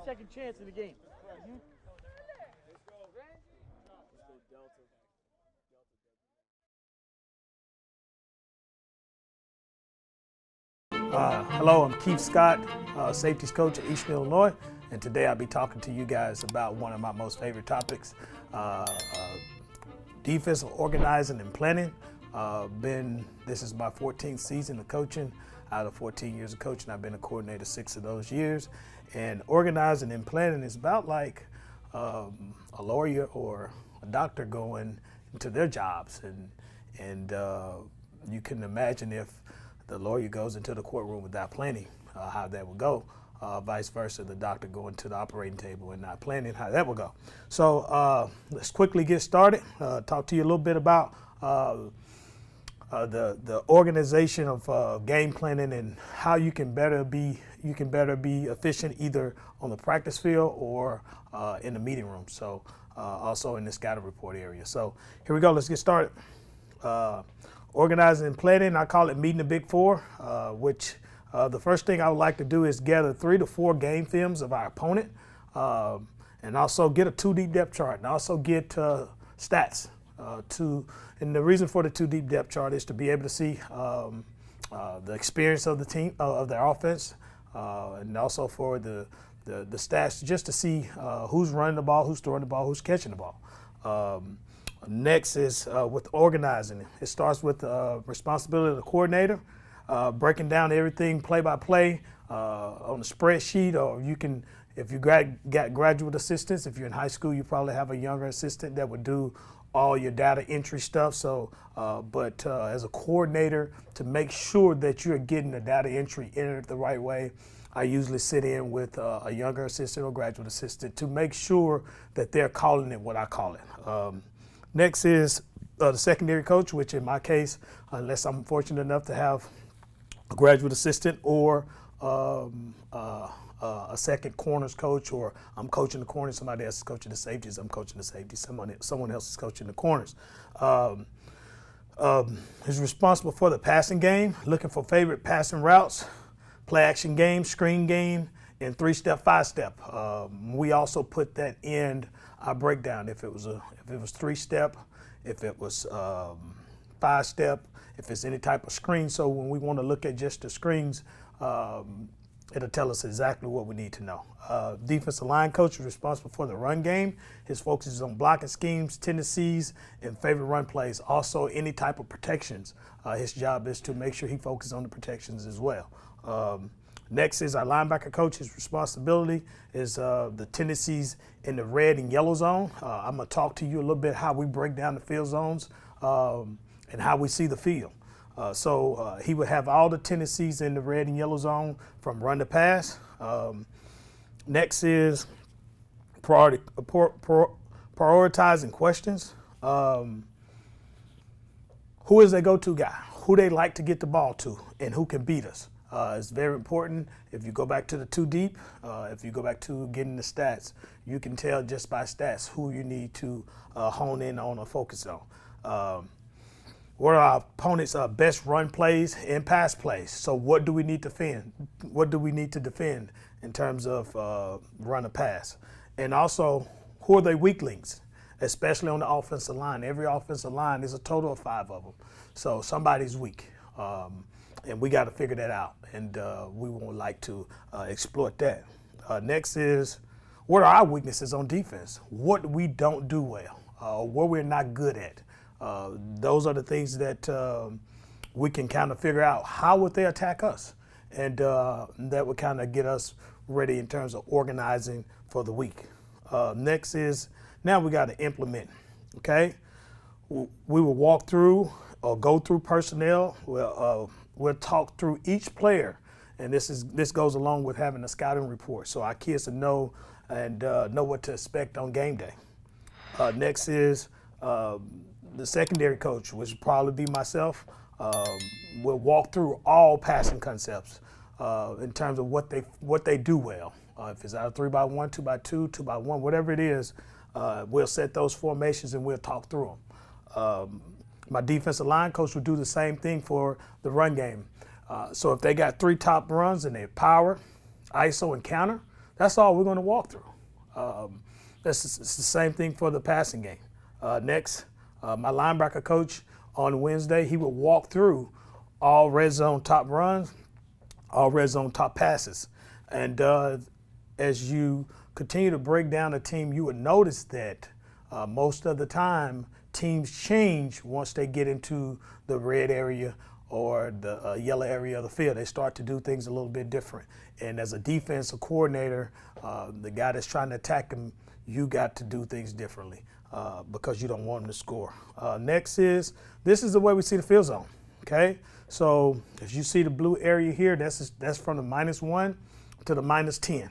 second chance in the game. Hello, I'm Keith Scott, safeties coach at Eastern Illinois, and today I'll be talking to you guys about one of my most favorite topics, defensive organizing and planning. This is my 14th season of coaching. Out of 14 years of coaching, I've been a coordinator 6 of those years. And organizing and planning is about like a lawyer or a doctor going into their jobs. And you can imagine if the lawyer goes into the courtroom without planning, how that would go. Vice versa, the doctor going to the operating table and not planning, how that would go. So let's quickly get started. Talk to you a little bit about the organization of game planning and how you can better be efficient either on the practice field or in the meeting room. So also in the scouting report area. So here we go. Let's get started. Organizing and planning, I call it meeting the big four, which the first thing I would like to do is gather 3 to 4 game films of our opponent, and also get a 2-deep depth chart, and also get stats. And the reason for the 2-deep depth chart is to be able to see the experience of the team, of their offense, and also for the stats just to see who's running the ball, who's throwing the ball, who's catching the ball. Next is with organizing. It starts with responsibility of the coordinator, breaking down everything play by play on a spreadsheet, or you can, if you got graduate assistants, if you're in high school, you probably have a younger assistant that would do all your data entry stuff. So, but as a coordinator, to make sure that you're getting the data entry entered the right way, I usually sit in with a younger assistant or graduate assistant to make sure that they're calling it what I call it. Next is the secondary coach, which in my case, unless I'm fortunate enough to have a graduate assistant or a second corners coach, or I'm coaching the corners, somebody else is coaching the safeties, I'm coaching the safeties, someone else is coaching the corners. Is responsible for the passing game, looking for favorite passing routes, play action game, screen game, and 3-step, 5-step. We also put that in our breakdown. If it was 3-step, if it was 5-step, if it's any type of screen. So when we want to look at just the screens, it'll tell us exactly what we need to know. Defensive line coach is responsible for the run game. His focus is on blocking schemes, tendencies, and favorite run plays. Also, any type of protections. His job is to make sure he focuses on the protections as well. Next is our linebacker coach. His responsibility is the tendencies in the red and yellow zone. I'm going to talk to you a little bit how we break down the field zones and how we see the field. So he would have all the tendencies in the red and yellow zone from run to pass. Next is prioritizing questions. Who is their go-to guy? Who they like to get the ball to and who can beat us? It's very important. If you go back to the 2-deep, if you go back to getting the stats, you can tell just by stats who you need to hone in on or focus on. What are our opponent's best run plays and pass plays? So what do we need to defend? What do we need to defend in terms of run or pass? And also, who are their weak links, especially on the offensive line? Every offensive line is a total of 5 of them. So somebody's weak. And we got to figure that out, and we would like to exploit that. Next is, what are our weaknesses on defense? What we don't do well, what we're not good at. Those are the things that we can kind of figure out. How would they attack us? And that would kind of get us ready in terms of organizing for the week. Next is, now we got to implement, okay? We will walk through or go through personnel. We'll talk through each player, and this goes along with having a scouting report, so our kids will know and know what to expect on game day. Next is the secondary coach, which will probably be myself. We'll walk through all passing concepts in terms of what they do well. If it's out of 3x1, 2x2, 2x1, whatever it is, we'll set those formations and we'll talk through them. My defensive line coach will do the same thing for the run game. So if they got 3 top runs and they're power, ISO, and counter, That's all we're going to walk through. It's the same thing for the passing game. Next, my linebacker coach on Wednesday, he would walk through all red zone top runs, all red zone top passes. And as you continue to break down a team, you would notice that most of the time teams change once they get into the red area or the yellow area of the field. They start to do things a little bit different. And as a defensive coordinator, the guy that's trying to attack him, you got to do things differently because you don't want him to score. Next is, this is the way we see the field zone, okay? So as you see the blue area here, that's from the -1 to the -10.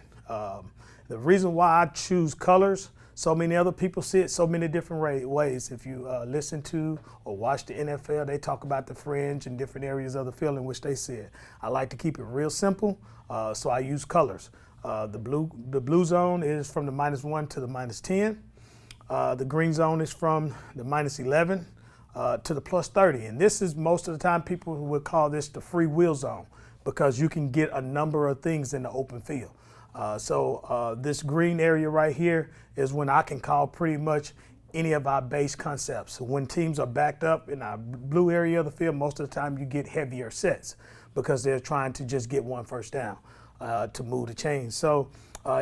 The reason why I choose colors, so many other people see it so many different ways. If you listen to or watch the NFL, they talk about the fringe and different areas of the field in which they see it. I like to keep it real simple, so I use colors. The blue zone is from the -1 to the -10. The green zone is from the -11 to the +30. And this is most of the time people would call this the free will zone because you can get a number of things in the open field. So this green area right here is when I can call pretty much any of our base concepts. When teams are backed up in our blue area of the field, most of the time you get heavier sets because they're trying to just get one first down to move the chain. So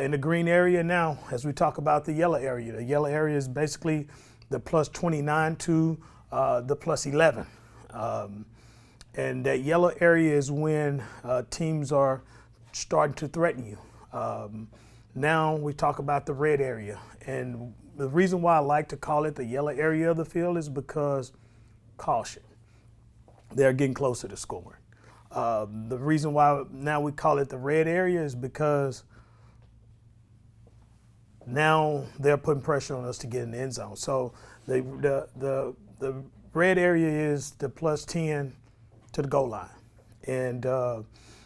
in the green area now, as we talk about the yellow area is basically the +29 to the +11. And that yellow area is when teams are starting to threaten you. Now we talk about the red area. And the reason why I like to call it the yellow area of the field is because caution. They're getting closer to scoring. The reason why now we call it the red area is because now they're putting pressure on us to get in the end zone. So the red area is the +10 to the goal line. And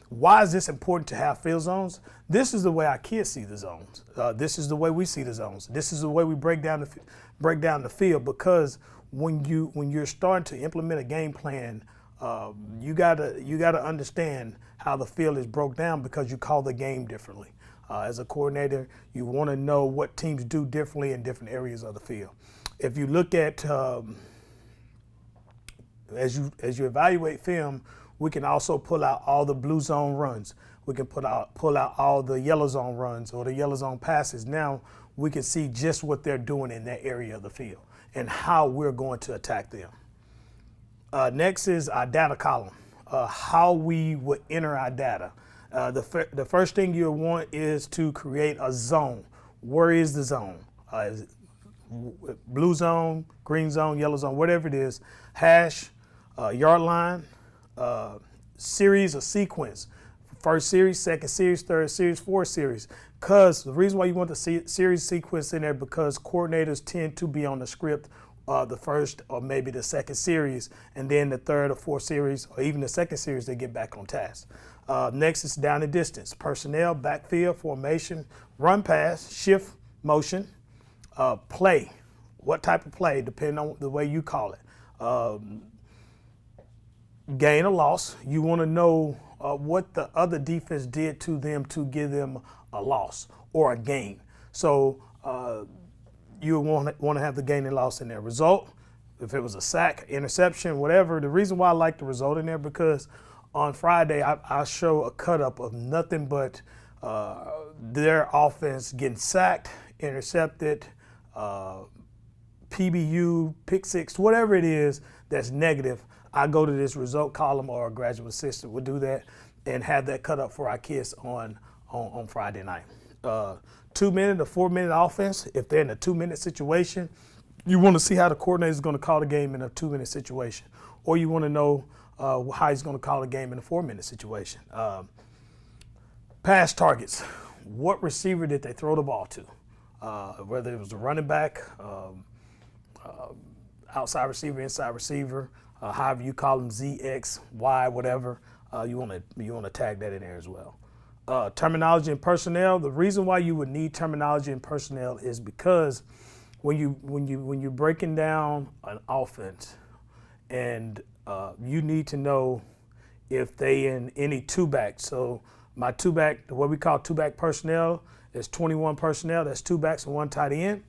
why is this important to have field zones? This is the way our kids see the zones. This is the way we see the zones. This is the way we break down the field, because when you're starting to implement a game plan, you gotta understand how the field is broke down because you call the game differently. As a coordinator, you want to know what teams do differently in different areas of the field. If you look at as you evaluate film, we can also pull out all the blue zone runs. We can pull out all the yellow zone runs or the yellow zone passes. Now we can see just what they're doing in that area of the field and how we're going to attack them. Next is our data column, how we would enter our data. The first thing you want is to create a zone. Where is the zone? Is it blue zone, green zone, yellow zone, whatever it is, hash, yard line, series or sequence. First series, second series, third series, fourth series. Because the reason why you want the series sequence in there, because coordinators tend to be on the script the first or maybe the second series, and then the third or fourth series, or even the second series, they get back on task. Next is down and distance, personnel, backfield, formation, run pass, shift, motion, play. What type of play, depending on the way you call it. Gain or loss, you want to know what the other defense did to them to give them a loss or a gain. So you want to have the gain and loss in there. Result, if it was a sack, interception, whatever. The reason why I like the result in there, because on Friday I show a cut up of nothing but their offense getting sacked, intercepted, PBU, pick six, whatever it is that's negative. I go to this result column, or a graduate assistant would do that and have that cut up for our kids on Friday night. 2 minute or 4 minute offense, if they're in a 2 minute situation, you want to see how the coordinator is going to call the game in a 2 minute situation, or you want to know how he's going to call the game in a 4 minute situation. Pass targets, what receiver did they throw the ball to? Whether it was the running back, outside receiver, inside receiver, however you call them, Z, X, Y, whatever, you want to tag that in there as well. Terminology and personnel. The reason why you would need terminology and personnel is because when you're breaking down an offense, and you need to know if they in any two back. So My two back, what we call two back personnel, is 21 personnel. That's two backs and one tight end.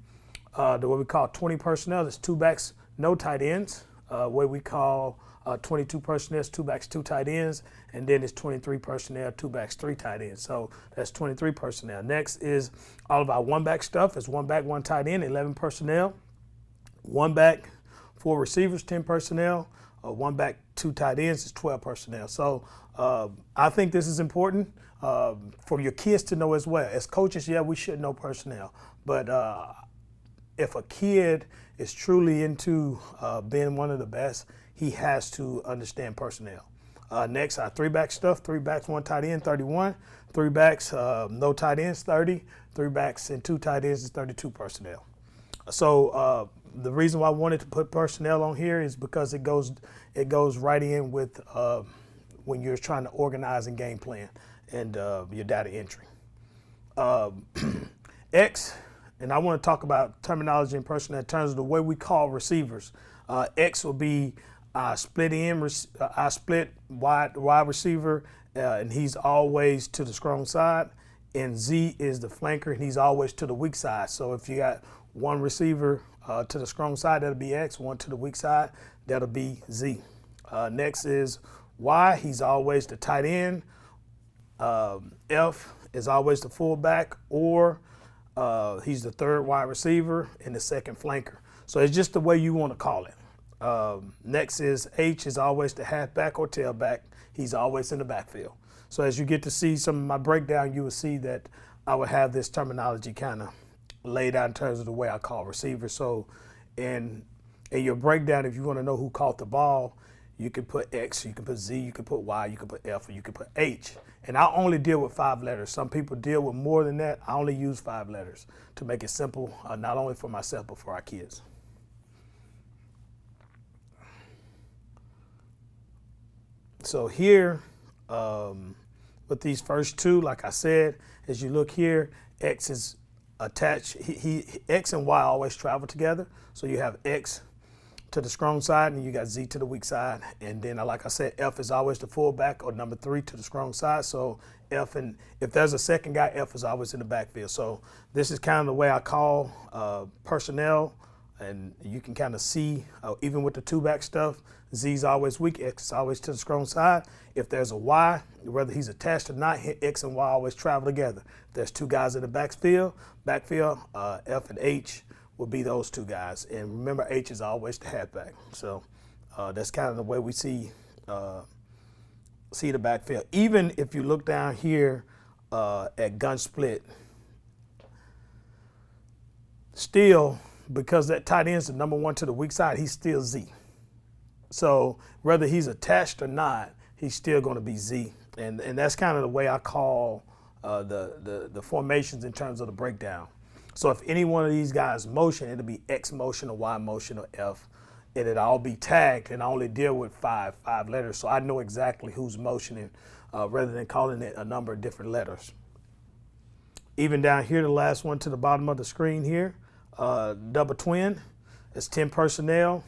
What we call 20 personnel is two backs, no tight ends. What we call 22 personnel is two backs, two tight ends. And then it's 23 personnel, two backs, three tight ends. So that's 23 personnel. Next is all of our one back stuff. It's one back, one tight end, 11 personnel. One back, four receivers, 10 personnel. One back, two tight ends is 12 personnel. So I think this is important for your kids to know as well. As coaches, yeah, we should know personnel. But if a kid is truly into being one of the best, he has to understand personnel. Next, our three back stuff, three backs, one tight end, 31. Three backs, no tight ends, 30. Three backs and two tight ends is 32 personnel. So the reason why I wanted to put personnel on here is because it goes right in with when you're trying to organize and game plan and your data entry. X, and I want to talk about terminology and personnel in terms of the way we call receivers. X will be split wide receiver, and he's always to the strong side. And Z is the flanker, and he's always to the weak side. So if you got one receiver to the strong side, that'll be X. One to the weak side, that'll be Z. Next is Y. He's always the tight end. F is always the fullback, or he's the third wide receiver and the second flanker. So it's just the way you want to call it. Next is H is always the halfback or tailback. He's always in the backfield. So as you get to see some of my breakdown, you will see that I would have this terminology kind of laid out in terms of the way I call receivers. So in your breakdown, if you want to know who caught the ball, you can put X, you can put Z, you can put Y, you can put F, or you can put H. And I only deal with 5 letters. Some people deal with more than that. I only use 5 letters to make it simple, not only for myself, but for our kids. So here, with these first two, like I said, as you look here, X is attached. X and Y always travel together. So you have X to the strong side, and you got Z to the weak side. And then, like I said, F is always the fullback or number 3 to the strong side. So F, and if there's a second guy, F is always in the backfield. So this is kind of the way I call personnel. And you can kind of see, even with the two-back stuff, Z's always weak, X is always to the strong side. If there's a Y, whether he's attached or not, X and Y always travel together. If there's two guys in the backfield, F and H will be those two guys. And remember, H is always the halfback. So that's kind of the way we see the backfield. Even if you look down here at gun split, still, because that tight end is the number 1 to the weak side, he's still Z. So whether he's attached or not, he's still going to be Z. And that's kind of the way I call the formations in terms of the breakdown. So if any one of these guys motion, it'll be X motion or Y motion or F, and it'll all be tagged, and I only deal with five letters. So I know exactly who's motioning rather than calling it a number of different letters. Even down here, the last one to the bottom of the screen here, double twin, it's 10 personnel.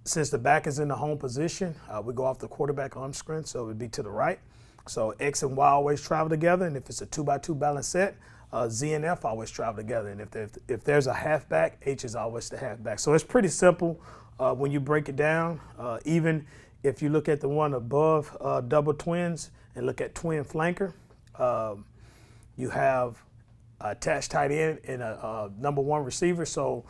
Since the back is in the home position, we go off the quarterback arm screen, so it would be to the right. So X and Y always travel together, and if it's a 2x2 balanced set, Z and F always travel together. And if there's a halfback, H is always the halfback. So it's pretty simple when you break it down. Even if you look at the one above double twins and look at twin flanker, you have attached tight end and a number 1 receiver. So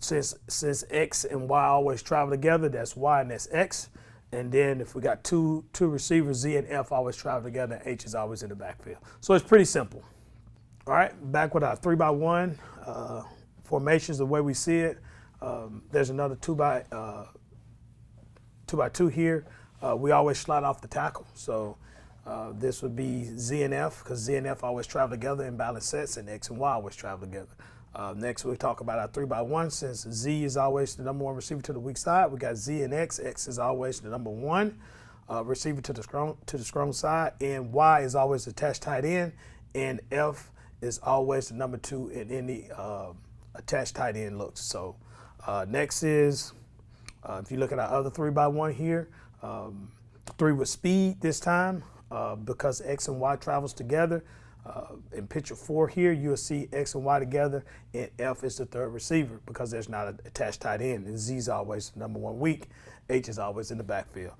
since X and Y always travel together, that's Y and that's X. And then if we got two receivers, Z and F always travel together, and H is always in the backfield. So it's pretty simple. All right, back with our 3x1 formations, the way we see it. There's another 2x2 here. We always slide off the tackle. So this would be Z and F, because Z and F always travel together in balanced sets, and X and Y always travel together. Next, we'll talk about our 3x1. Since Z is always the number 1 receiver to the weak side, we got Z and X. X is always the number 1 receiver to the strong side, and Y is always attached tight end, and F is always the number 2 in any attached tight end looks. So next is, if you look at our other 3x1 here, 3 with speed this time because X and Y travels together. In picture 4 here, you'll see X and Y together, and F is the third receiver because there's not an attached tight end, and Z is always the number 1 weak. H is always in the backfield.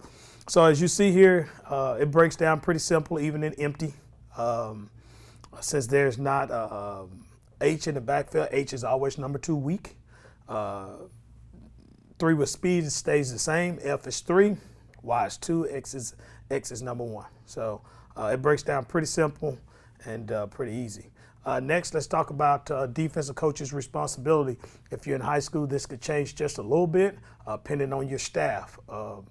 So as you see here, it breaks down pretty simple, even in empty. Since there's not H in the backfield, H is always number 2 weak. 3 with speed, it stays the same. F is 3, Y is 2, X is number 1. So it breaks down pretty simple and pretty easy. Next, let's talk about defensive coach's responsibility. If you're in high school, this could change just a little bit, depending on your staff.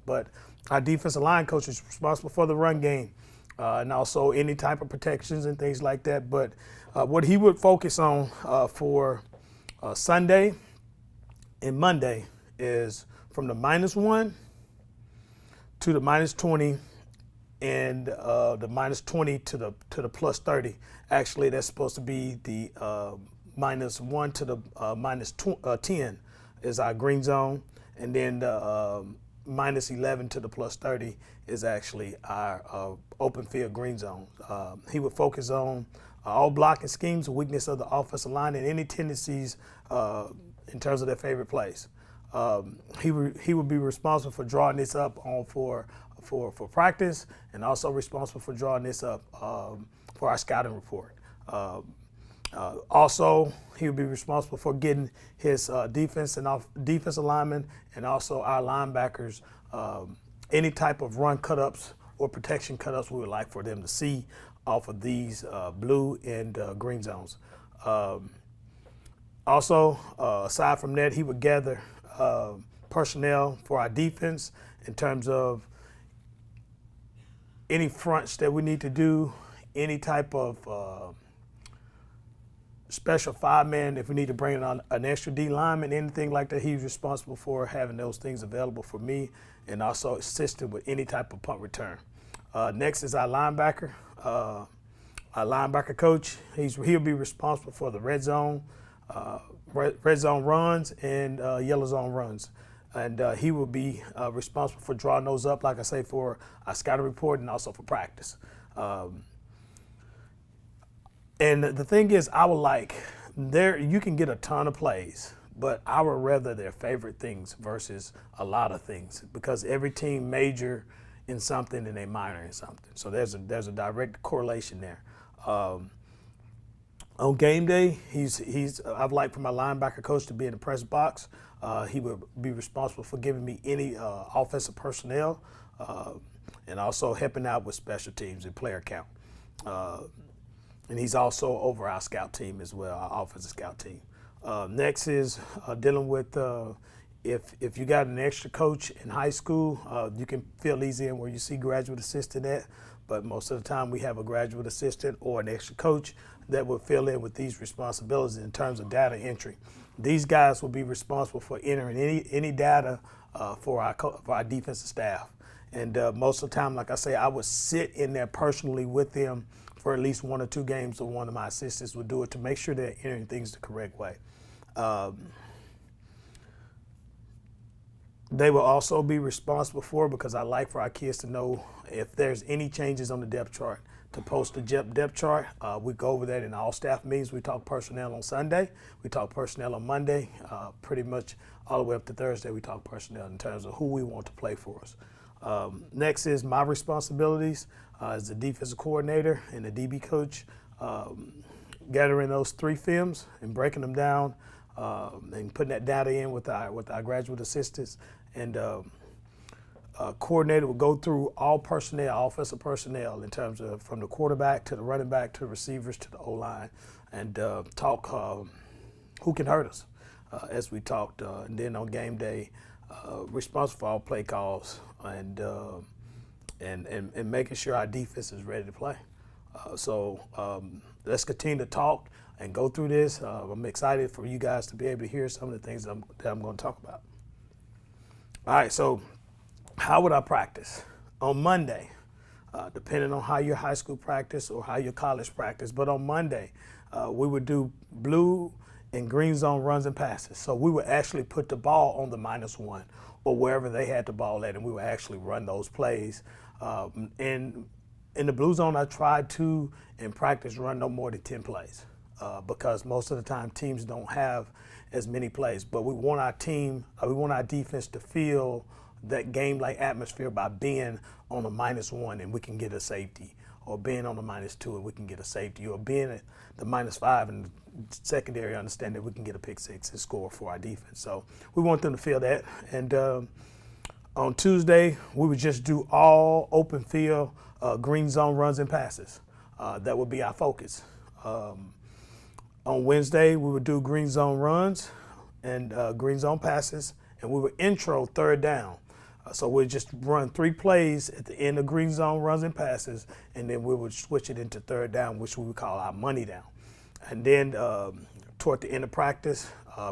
But our defensive line coach is responsible for the run game and also any type of protections and things like that. But what he would focus on for Sunday and Monday is from the -1 to the -20 and the -20 to the +30. Actually, that's supposed to be the -1 to the -10 is our green zone, and then the -11 to the +30 is actually our open field green zone. He would focus on all blocking schemes, the weakness of the offensive line, and any tendencies in terms of their favorite plays. He would be responsible for drawing this up on for practice, and also responsible for drawing this up for our scouting report. Also, he would be responsible for getting his defense alignment and also our linebackers any type of run cut-ups or protection cut-ups we would like for them to see off of these blue and green zones. Also, aside from that, he would gather personnel for our defense in terms of any fronts that we need to do, any type of special 5-man, if we need to bring on an extra D lineman, anything like that, he's responsible for having those things available for me, and also assisting with any type of punt return. Next is our linebacker. Our linebacker coach, he'll be responsible for the red zone runs and yellow zone runs. And he will be responsible for drawing those up, like I say, for our scouting report and also for practice. And the thing is, you can get a ton of plays, but I would rather their favorite things versus a lot of things, because every team major in something and they minor in something. So there's a direct correlation there. On game day, I'd like for my linebacker coach to be in the press box. He would be responsible for giving me any offensive personnel and also helping out with special teams and player count. And he's also over our scout team as well, our offensive scout team. Next is dealing with if you got an extra coach in high school, you can fill these in where you see graduate assistant at, but most of the time we have a graduate assistant or an extra coach that will fill in with these responsibilities in terms of data entry. These guys will be responsible for entering any data for our defensive staff. And most of the time, like I say, I would sit in there personally with them for at least 1 or 2 games, or one of my assistants would do it to make sure they're entering things the correct way. They will also be responsible for, because I like for our kids to know if there's any changes on the depth chart, to post the depth chart. We go over that in all staff meetings. We talk personnel on Sunday. We talk personnel on Monday. Pretty much all the way up to Thursday, we talk personnel in terms of who we want to play for us. Next is my responsibilities as the defensive coordinator and the DB coach, gathering those 3 films and breaking them down and putting that data in with our graduate assistants. And coordinator will go through all personnel, offensive personnel, in terms of from the quarterback to the running back to the receivers to the O-line, and talk who can hurt us, as we talked. And then on game day, responsible for all play calls and making sure our defense is ready to play. So let's continue to talk and go through this. I'm excited for you guys to be able to hear some of the things that I'm going to talk about. All right, so how would I practice? On Monday, depending on how your high school practice or how your college practice, but on Monday, we would do blue and green zone runs and passes. So we would actually put the ball on the -1 or wherever they had the ball at, and we would actually run those plays And in the blue zone, I try to, in practice, run no more than 10 plays because most of the time teams don't have as many plays. But we want our team, we want our defense to feel that game-like atmosphere by being on a -1 and we can get a safety, or being on the -2 and we can get a safety, or being at the -5 and the secondary understand that we can get a pick six and score for our defense. So we want them to feel that. And on Tuesday, we would just do all open field green zone runs and passes. That would be our focus. On Wednesday, we would do green zone runs and green zone passes, and we would intro third down. So we'd just run 3 plays at the end of green zone runs and passes, and then we would switch it into third down, which we would call our money down. And then toward the end of practice,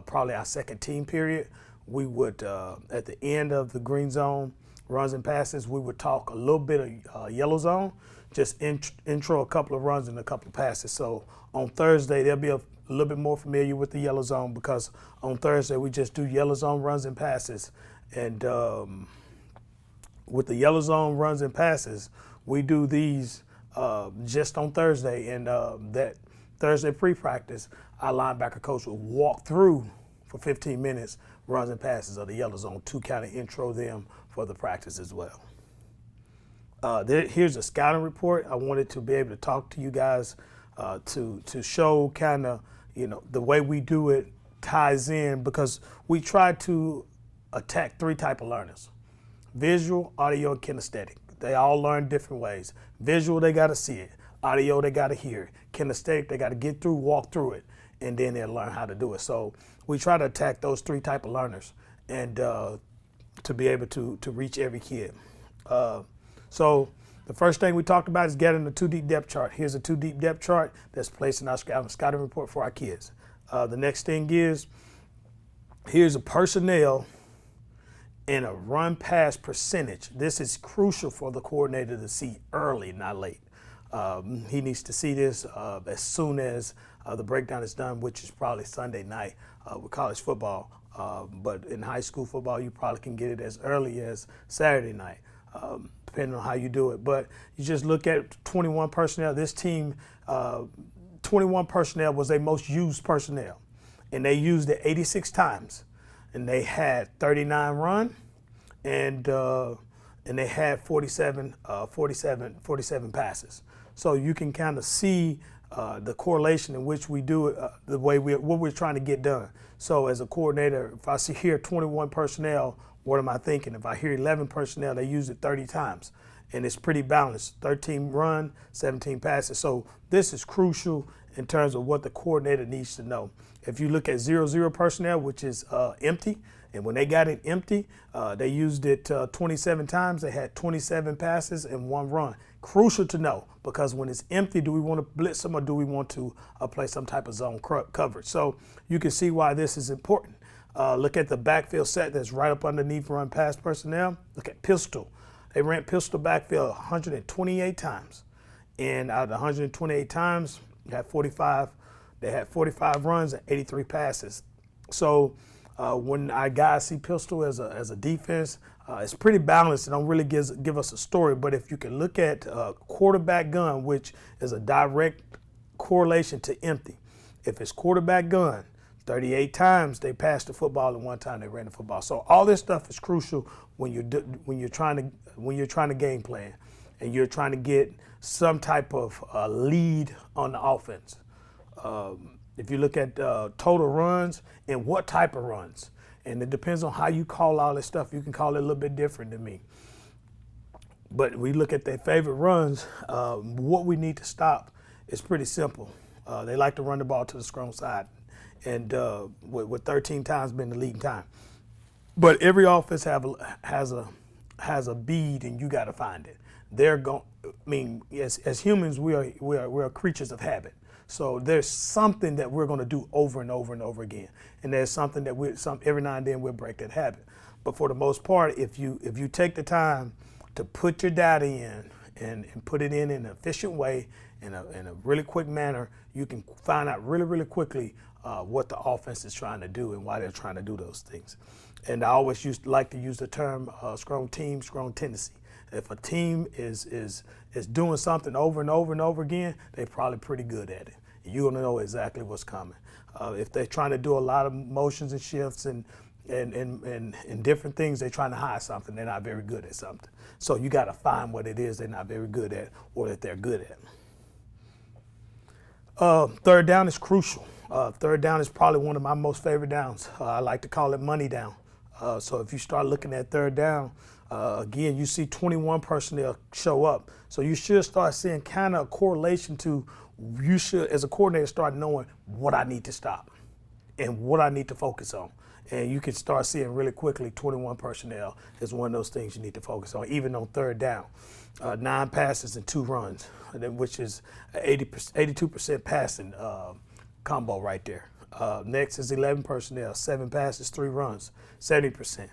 probably our second team period, we would, at the end of the green zone runs and passes, we would talk a little bit of yellow zone, just intro a couple of runs and a couple of passes. So on Thursday, they'll be a little bit more familiar with the yellow zone, because on Thursday, we just do yellow zone runs and passes. And with the yellow zone runs and passes, we do these just on Thursday. And that Thursday pre-practice, our linebacker coach will walk through for 15 minutes runs and passes of the yellow zone to kind of intro them for the practice as well. Here's a scouting report. I wanted to be able to talk to you guys to show kind of, the way we do it ties in, because we try to attack 3 types of learners: visual, audio, and kinesthetic. They all learn different ways. Visual, they got to see it. Audio, they got to hear it. Kinesthetic, they got to get through, walk through it, and then they'll learn how to do it. So we try to attack those 3 types of learners, and to be able to reach every kid. So the first thing we talked about is getting the 2-deep depth chart. Here's a 2-deep depth chart that's placed in our scouting report for our kids. The next thing is, here's a personnel and a run pass percentage. This is crucial for the coordinator to see early, not late. He needs to see this as soon as the breakdown is done, which is probably Sunday night with college football. But in high school football, you probably can get it as early as Saturday night, depending on how you do it. But you just look at 21 personnel. This team, 21 personnel was their most used personnel, and they used it 86 times. And they had 39 run, and they had 47 passes. So you can kind of see the correlation in which we do it, the way what we're trying to get done. So as a coordinator, if I see here 21 personnel, what am I thinking? If I hear 11 personnel, they use it 30 times, and it's pretty balanced. 13 run, 17 passes. So this is crucial in terms of what the coordinator needs to know. If you look at 0-0 personnel, which is empty, and when they got it empty, they used it 27 times. They had 27 passes and 1 run. Crucial to know, because when it's empty, do we want to blitz them or do we want to play some type of zone coverage? So you can see why this is important. Look at the backfield set that's right up underneath run pass personnel. Look at pistol. They ran pistol backfield 128 times. And out of the 128 times, you had 45. They had 45 runs and 83 passes. So when our guys see pistol as a defense, it's pretty balanced. It don't really give us a story. But if you can look at quarterback gun, which is a direct correlation to empty. If it's quarterback gun, 38 times they passed the football and 1 time they ran the football. So all this stuff is crucial when you're trying to game plan and you're trying to get some type of lead on the offense. If you look at total runs and what type of runs, and it depends on how you call all this stuff. You can call it a little bit different than me. But we look at their favorite runs. What we need to stop is pretty simple. They like to run the ball to the strong side, and with 13 times being the leading time. But every offense has a bead, and you got to find it. As humans, we are creatures of habit. So there's something that we're going to do over and over and over again, and there's something that every now and then we'll break that habit. But for the most part, if you take the time to put your data in and put it in an efficient way, in a really quick manner, you can find out really, really quickly what the offense is trying to do and why they're trying to do those things. And I always like to use the term strong team, strong tendency. If a team is doing something over and over and over again, they're probably pretty good at it. You're gonna know exactly what's coming. If they're trying to do a lot of motions and shifts and different things, they're trying to hide something. They're not very good at something. So you got to find what it is they're not very good at or that they're good at. Third down is crucial. Third down is probably one of my most favorite downs. I like to call it money down. So if you start looking at third down, again, you see 21 personnel show up. So you should start seeing kind of a correlation to, you should, as a coordinator, start knowing what I need to stop and what I need to focus on. And you can start seeing really quickly 21 personnel is one of those things you need to focus on, even on third down. 9 passes and 2 runs, which is 82% passing combo right there. Next is 11 personnel, 7 passes, 3 runs, 70%.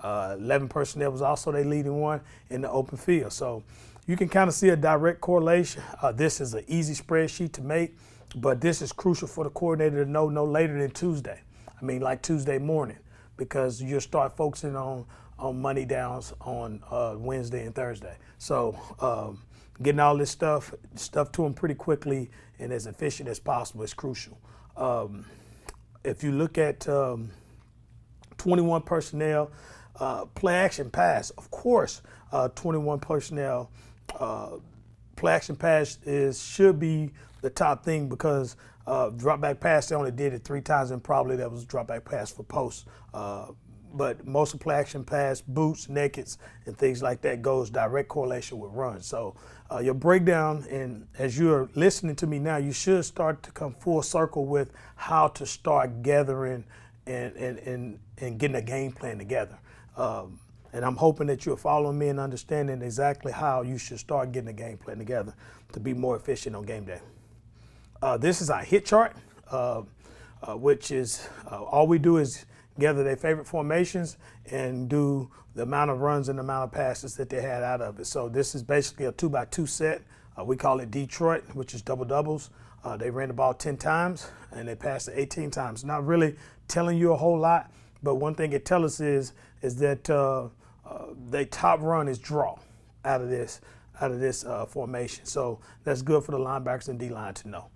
11 personnel was also their leading one in the open field. So you can kind of see a direct correlation. This is an easy spreadsheet to make, but this is crucial for the coordinator to know no later than Tuesday. I mean, like Tuesday morning, because you'll start focusing on money downs on Wednesday and Thursday. So getting all this stuff to them pretty quickly and as efficient as possible is crucial. If you look at 21 personnel, play action pass, of course, 21 personnel, play action pass should be the top thing, because drop back pass, they only did it 3 times, and probably that was drop back pass for posts. But most of play action pass, boots, nakeds, and things like that goes direct correlation with runs. So your breakdown, and as you're listening to me now, you should start to come full circle with how to start gathering and getting a game plan together. And I'm hoping that you're following me and understanding exactly how you should start getting a game plan together to be more efficient on game day. This is our hit chart, which is all we do is gather their favorite formations and do the amount of runs and the amount of passes that they had out of it. So this is basically a 2x2 set. We call it Detroit, which is double doubles. They ran the ball 10 times and they passed it 18 times. Not really telling you a whole lot, but one thing it tells us is that their top run is draw out of this formation. So that's good for the linebackers and D-line to know.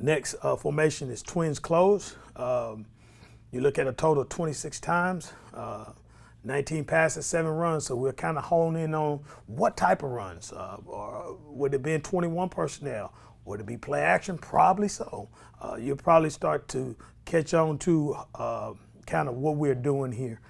Next formation is twins close. You look at a total of 26 times, 19 passes, 7 runs. So we're kind of honing in on what type of runs. Or would it be in 21 personnel? Would it be play action? Probably so. You'll probably start to catch on to kind of what we're doing here.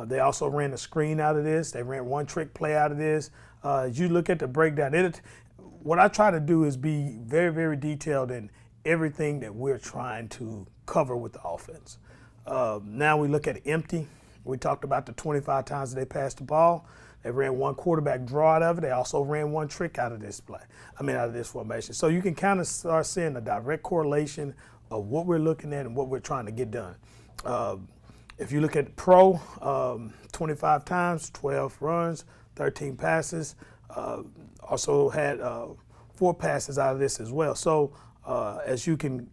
They also ran a screen out of this. They ran one trick play out of this. As you look at the breakdown, what I try to do is be very, very detailed in everything that we're trying to cover with the offense. Now we look at empty. We talked about the 25 times that they passed the ball. They ran one quarterback draw out of it. They also ran one trick out of this out of this formation. So you can kind of start seeing a direct correlation of what we're looking at and what we're trying to get done. If you look at pro, 25 times, 12 runs, 13 passes. Also had 4 passes out of this as well. So as you can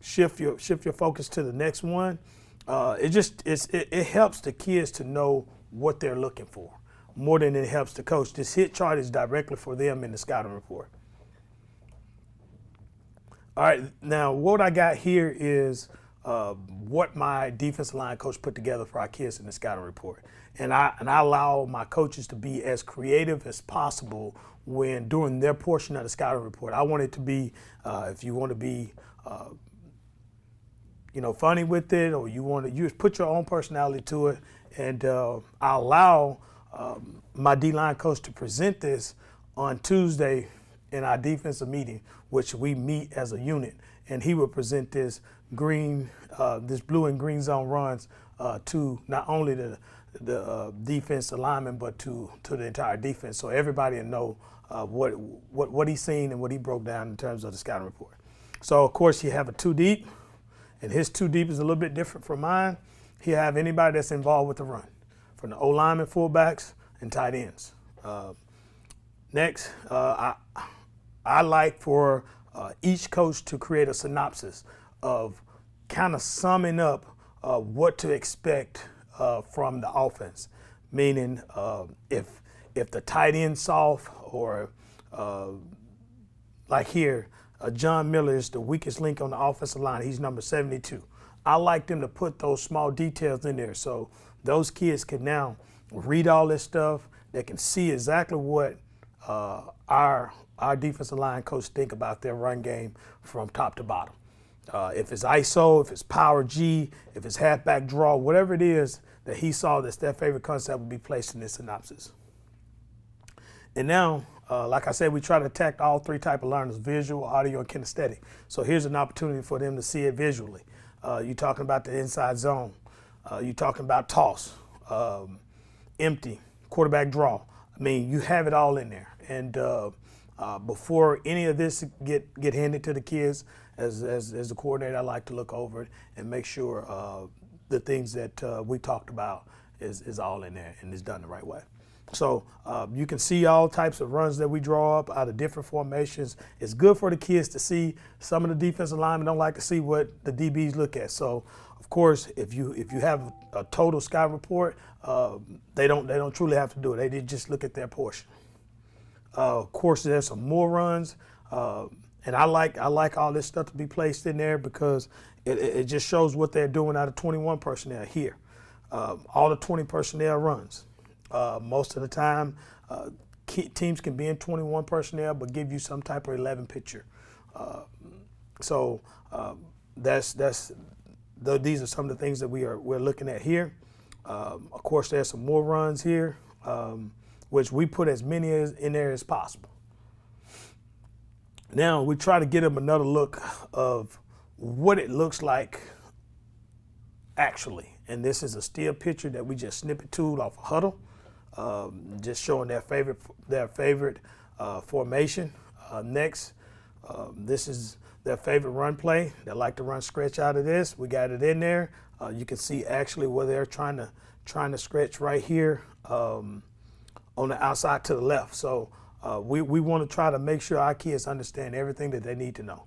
shift your focus to the next one, it helps the kids to know what they're looking for more than it helps the coach. This hit chart is directly for them in the scouting report. All right, now what I got here is what my defensive line coach put together for our kids in the scouting report. And I allow my coaches to be as creative as possible when doing their portion of the scouting report. I want it to be, if you want to be, funny with it, or you put your own personality to it. And I allow my D-line coach to present this on Tuesday in our defensive meeting, which we meet as a unit, and he will present this blue and green zone runs to not only the defense alignment, but to the entire defense, so everybody will know what he's seen and what he broke down in terms of the scouting report. So of course you have a 2 deep, and his 2 deep is a little bit different from mine. He have anybody that's involved with the run, from the O-linemen, fullbacks, and tight ends. Next, I like for each coach to create a synopsis of kind of summing up what to expect from the offense. meaning if the tight end's soft or like here, John Miller is the weakest link on the offensive line. He's number 72. I like them to put those small details in there so those kids can now read all this stuff. They can see exactly what our defensive line coach think about their run game from top to bottom. If it's ISO, if it's power G, if it's halfback draw, whatever it is that he saw that's their favorite concept will be placed in this synopsis. And now, like I said, we try to attack all three type of learners: visual, audio, and kinesthetic. So here's an opportunity for them to see it visually. You're talking about the inside zone. You're talking about toss, empty, quarterback draw. I mean, you have it all in there. And before any of this get handed to the kids, as a coordinator, I like to look over it and make sure the things that we talked about is all in there and is done the right way. So you can see all types of runs that we draw up out of different formations. It's good for the kids to see. Some of the defensive linemen don't like to see what the DBs look at. So of course, if you have a total scout report, they don't truly have to do it. They just look at their portion. Of course, there's some more runs, and I like all this stuff to be placed in there because it just shows what they're doing out of 21 personnel here. All the 20 personnel runs. Most of the time, teams can be in 21 personnel, but give you some type of 11 picture. So these are some of the things that we're looking at here. Of course, there's some more runs here, which we put as many in there as possible. Now we try to get them another look of what it looks like actually. And this is a still picture that we just snippet tooled off of Huddle. Just showing their favorite formation. Next, this is their favorite run play. They like to run stretch out of this. We got it in there. You can see actually where they're trying to stretch right here on the outside to the left. So we want to try to make sure our kids understand everything that they need to know.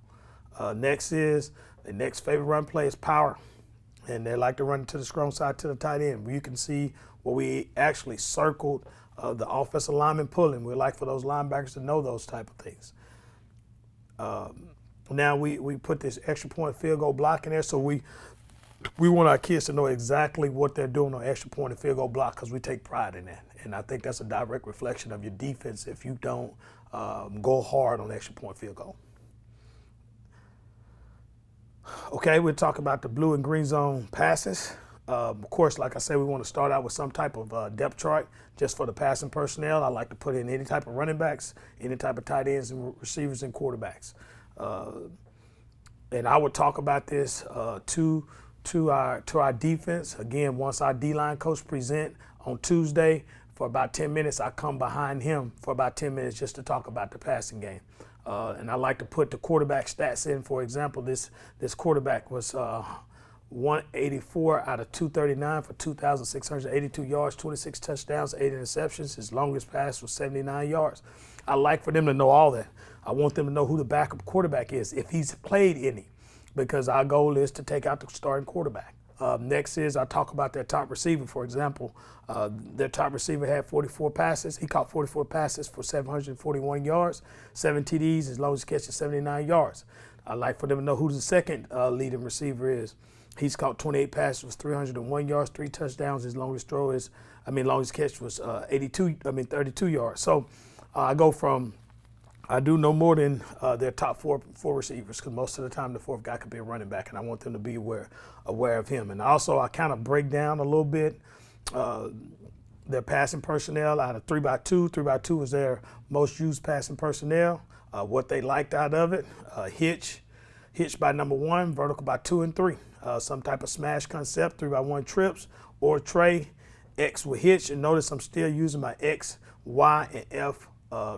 Next is the next favorite run play is power. And they like to run it to the strong side to the tight end. You can see where we actually circled the offensive lineman pulling. We like for those linebackers to know those type of things. Now we put this extra point field goal block in there, so we want our kids to know exactly what they're doing on extra point and field goal block because we take pride in that. And I think that's a direct reflection of your defense if you don't go hard on extra point field goal. Okay, we'll talk about the blue and green zone passes. Of course, like I said, we want to start out with some type of depth chart just for the passing personnel. I like to put in any type of running backs, any type of tight ends and receivers and quarterbacks. And I would talk about this to our defense. Again, once our D-line coach present on Tuesday for about 10 minutes, I come behind him for about 10 minutes just to talk about the passing game. And I like to put the quarterback stats in. For example, this quarterback was 184 out of 239 for 2,682 yards, 26 touchdowns, 8 interceptions. His longest pass was 79 yards. I like for them to know all that. I want them to know who the backup quarterback is, if he's played any, because our goal is to take out the starting quarterback. Next is I talk about their top receiver. For example, their top receiver had 44 passes. He caught 44 passes for 741 yards, 7 TDs, his longest catch is 79 yards. I like for them to know who the second leading receiver is. He's caught 28 passes, was 301 yards, 3 touchdowns. His longest catch was 32 yards. So I do no more than their top four receivers because most of the time the fourth guy could be a running back, and I want them to be aware of him. And also I kind of break down a little bit their passing personnel out of 3x2. 3x2 is their most used passing personnel. What they liked out of it: hitch by number 1, vertical by 2 and 3. Some type of smash concept, 3x1 trips, or tray, X with hitch. And notice I'm still using my X, Y, and F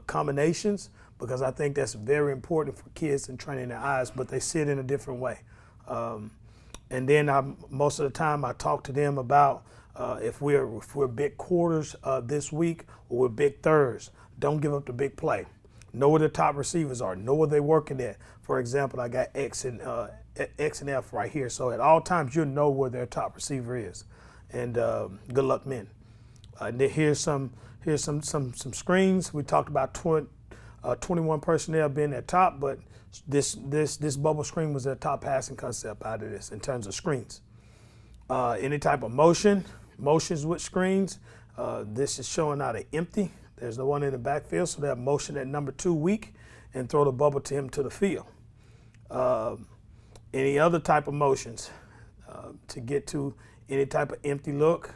combinations because I think that's very important for kids in training their eyes, but they see it in a different way. And then most of the time I talk to them about if we're big quarters this week or we're big thirds. Don't give up the big play. Know where the top receivers are. Know where they're working at. For example, I got X and F right here. So at all times, you'll know where their top receiver is. And good luck, men. And then here's some screens. We talked about 21 personnel being at top, but this bubble screen was their top passing concept out of this in terms of screens. Any type of motions with screens. This is showing out an empty. There's no one in the backfield, so they have motion at number 2 weak and throw the bubble to him to the field. Any other type of motions to get to any type of empty look,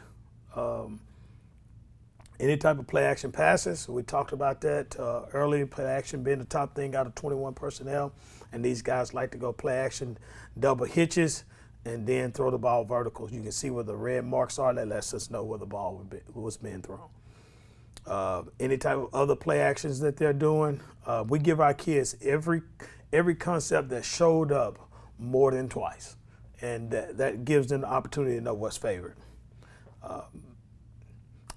any type of play action passes. We talked about that earlier, play action being the top thing out of 21 personnel. And these guys like to go play action double hitches and then throw the ball vertical. You can see where the red marks are. That lets us know where the ball was being thrown. Any type of other play actions that they're doing. We give our kids every concept that showed up more than twice. And that gives them the opportunity to know what's favored.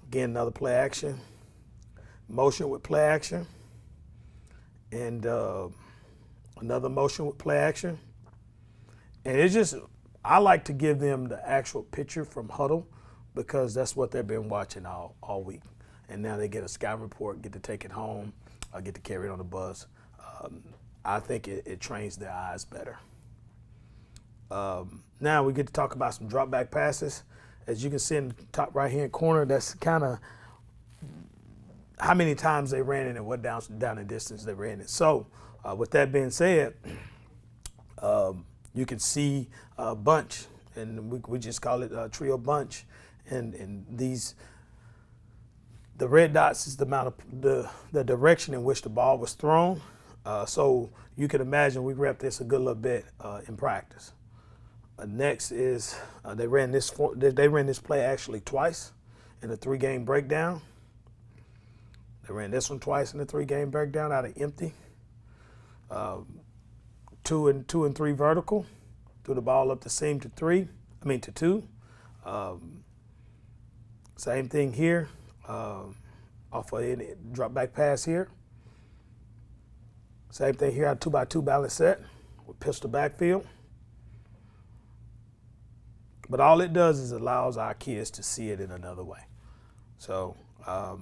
Again, another play action, motion with play action, and another motion with play action. And it's just, I like to give them the actual picture from huddle because that's what they've been watching all week. And now they get a scout report, get to take it home, get to carry it on the bus. I think it trains their eyes better. Now we get to talk about some drop back passes. As you can see in the top right hand corner, that's kind of how many times they ran it and what down and distance they ran it. So with that being said, you can see a bunch, and we just call it a trio bunch. And the red dots is the amount of the direction in which the ball was thrown. So you can imagine we repped this a good little bit in practice. Next is they ran this play actually twice in a 3-game breakdown. They ran this one twice in a 3-game breakdown out of empty. 2 and 3 vertical. Threw the ball up the seam to 2. Same thing here. Off of a drop back pass here. Same thing here, a 2x2 balance set with pistol backfield. But all it does is allows our kids to see it in another way. So, all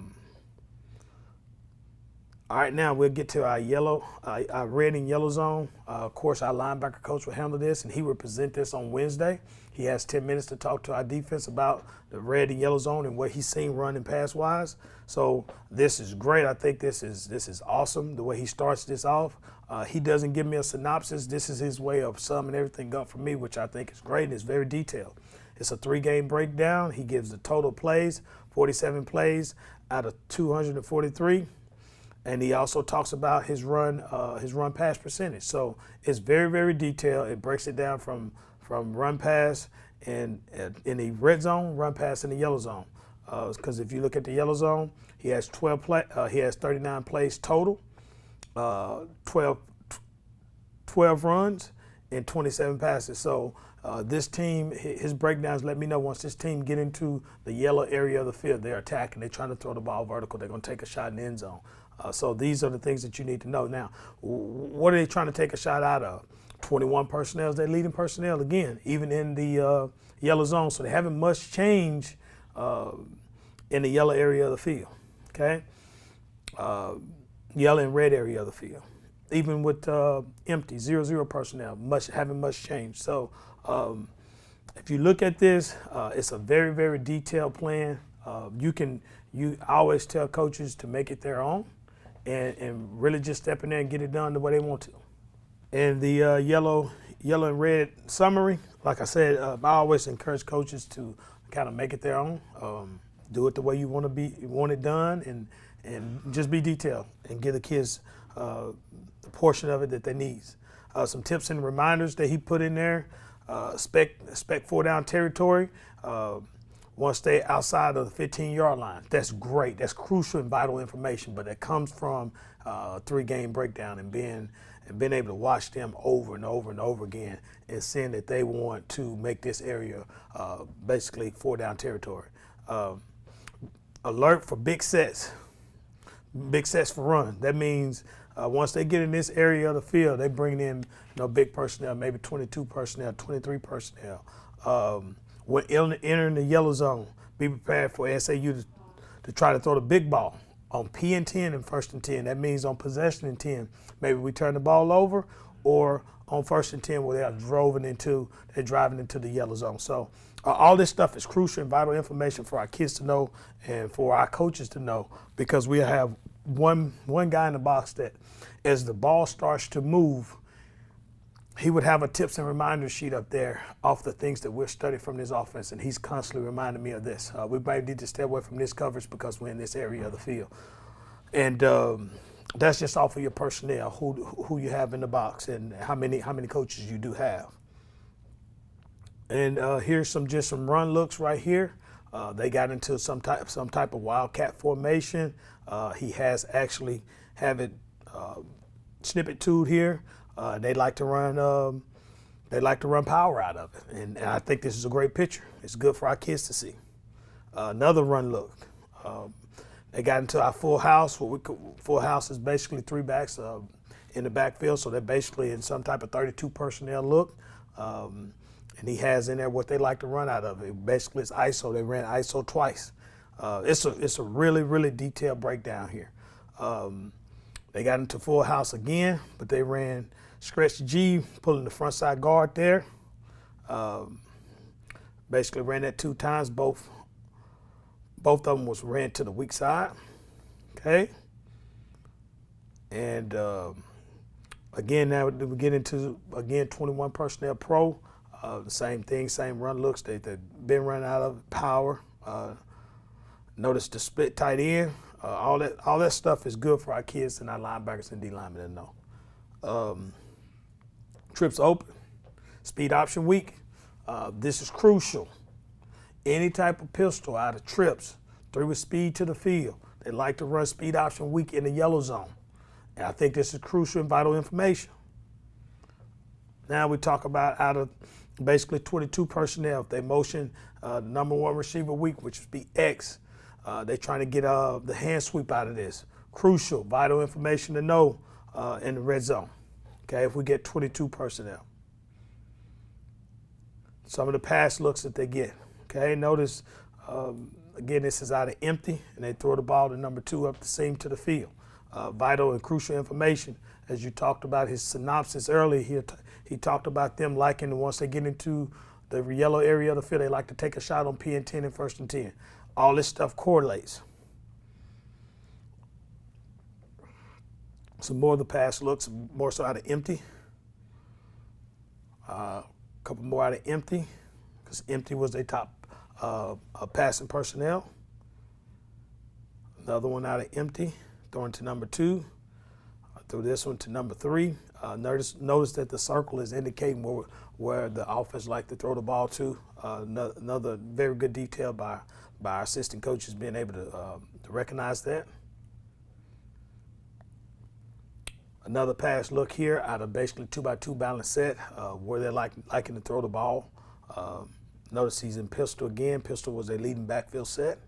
right, now we'll get to our red and yellow zone. Of course, our linebacker coach will handle this, and he will present this on Wednesday. He has 10 minutes to talk to our defense about the red and yellow zone and what he's seen running pass-wise. So this is great. I think this is awesome, the way he starts this off. He doesn't give me a synopsis. This is his way of summing everything up for me, which I think is great and it's very detailed. It's a 3-game breakdown. He gives the total plays, 47 plays out of 243. And he also talks about his run pass percentage. So it's very, very detailed. It breaks it down from run pass and in the red zone, run pass in the yellow zone. Because if you look at the yellow zone, he has 39 plays total, 12 runs and 27 passes. So this team, his breakdowns let me know once this team get into the yellow area of the field, they're attacking, they're trying to throw the ball vertical, they're going to take a shot in the end zone. So these are the things that you need to know. Now, what are they trying to take a shot out of? 21 personnel is their leading personnel, again, even in the yellow zone. So they haven't much change in the yellow area of the field, okay? Yellow and red area of the field. Even with empty, 0-0 personnel, haven't much change. So if you look at this, it's a very, very detailed plan. I always tell coaches to make it their own and really just step in there and get it done the way they want to. And the yellow and red summary, like I said, I always encourage coaches to kind of make it their own. Do it the way you want it done, and just be detailed and give the kids the portion of it that they need. Some tips and reminders that he put in there. Expect 4-down territory. Want to stay outside of the 15-yard line. That's great. That's crucial and vital information, but it comes from a 3-game breakdown and being able to watch them over and over and over again and seeing that they want to make this area basically 4-down territory. Alert for big sets for run. That means once they get in this area of the field, they bring in big personnel, maybe 22 personnel, 23 personnel. When entering the yellow zone, be prepared for SAU to try to throw the big ball on P and 10 and 1st and 10. That means on possession and 10, maybe we turn the ball over, or on 1st and 10 where they're driving into the yellow zone. So all this stuff is crucial and vital information for our kids to know and for our coaches to know, because we have one guy in the box that as the ball starts to move, he would have a tips and reminder sheet up there off the things that we're studying from this offense, and he's constantly reminding me of this. We might need to stay away from this coverage because we're in this area of the field. And that's just off of your personnel, who you have in the box and how many coaches you do have. And here's some run looks right here. They got into some type of wildcat formation. He has actually have it snippet tooled here. They like to run power out of it, and I think this is a great picture. It's good for our kids to see. Another run look. They got into our full house. Full house is basically 3 backs in the backfield, so they're basically in some type of 32 personnel look. And he has in there what they like to run out of it. Basically, it's ISO. They ran ISO twice. It's a really, really detailed breakdown here. They got into full house again, but they ran stretch G, pulling the front side guard there. Basically ran that 2 times. Both of them was ran to the weak side. Okay. And again, now we get into 21 personnel pro. The same thing, same run looks. They've been running out of power. Notice the split tight end. All that stuff is good for our kids and our linebackers and D linemen to know. Trips open, speed option weak. This is crucial. Any type of pistol out of trips, 3 with speed to the field. They like to run speed option weak in the yellow zone. And I think this is crucial and vital information. Now we talk about out of basically 22 personnel. If they motion number 1 receiver weak, which would be X, they're trying to get the hand sweep out of this. Crucial, vital information to know in the red zone. Okay, if we get 22 personnel. Some of the pass looks that they get. Okay, notice, again, this is out of empty, and they throw the ball to number 2 up the seam to the field. Vital and crucial information. As you talked about his synopsis earlier here, he talked about them liking, once they get into the yellow area of the field, they like to take a shot on P and 10 and 1st and 10. All this stuff correlates. Some more of the pass looks, more so out of empty. A couple more out of empty, because empty was their top passing personnel. Another one out of empty, throwing to number 2. Throw this one to number 3. Notice that the circle is indicating where the offense like to throw the ball to. Another very good detail by our assistant coaches being able to recognize that. Another pass look here out of basically 2x2 balance set, where they're liking to throw the ball. Notice he's in pistol again. Pistol was a leading backfield set.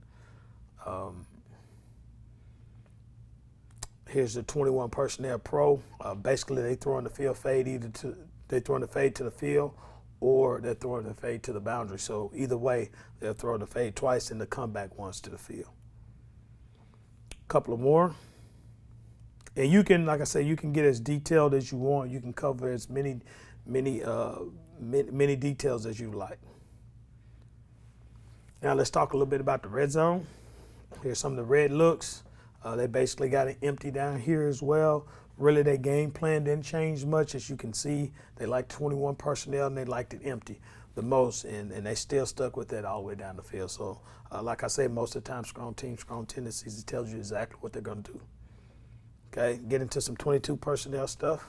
Here's the 21 personnel pro. Basically, they throwing the field fade they're throwing the fade to the field, or they're throwing the fade to the boundary. So either way, they'll throw the fade twice and the comeback once to the field. A couple of more. And you can, like I say, you can get as detailed as you want. You can cover as many details as you like. Now let's talk a little bit about the red zone. Here's some of the red looks. They basically got it empty down here as well. Really, their game plan didn't change much. As you can see, they liked 21 personnel and they liked it empty the most, and they still stuck with that all the way down the field. So, like I say, most of the time, strong teams, strong tendencies, it tells you exactly what they're going to do. Okay, get into some 22 personnel stuff.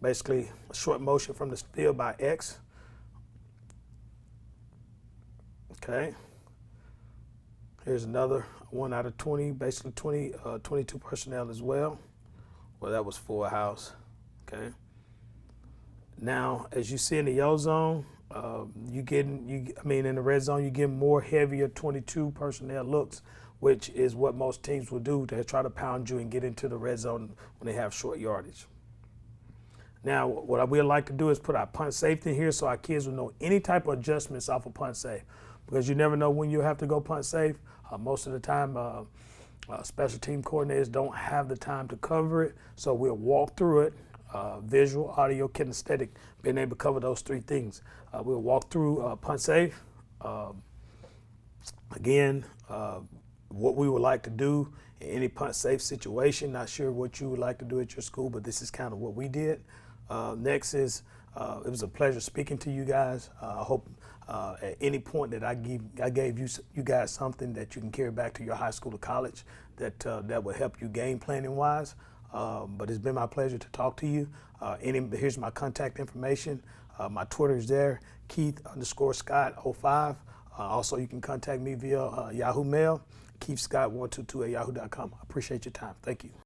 Basically, a short motion from the field by X. Okay. Here's another 1 out of 20, basically 22 personnel as well. Well, that was full house. Okay. Now, as you see in the yellow zone, in the red zone, you get more heavier 22 personnel looks, which is what most teams will do. They try to pound you and get into the red zone when they have short yardage. Now, what I would like to do is put our punt safety here so our kids will know any type of adjustments off of punt safe. because you never know when you have to go punt safe. Most of the time, special team coordinators don't have the time to cover it, so we'll walk through it. Visual, audio, kinesthetic, being able to cover those three things. We'll walk through punt safe. Again, what we would like to do in any punt safe situation. Not sure what you would like to do at your school, but this is kind of what we did. Next is, it was a pleasure speaking to you guys. I hope at any point that I gave you guys something that you can carry back to your high school or college that will help you game planning wise. But it's been my pleasure to talk to you. Here's my contact information. My Twitter is there, Keith_Scott05. Also, you can contact me via Yahoo Mail, KeithScott122@yahoo.com. I appreciate your time. Thank you.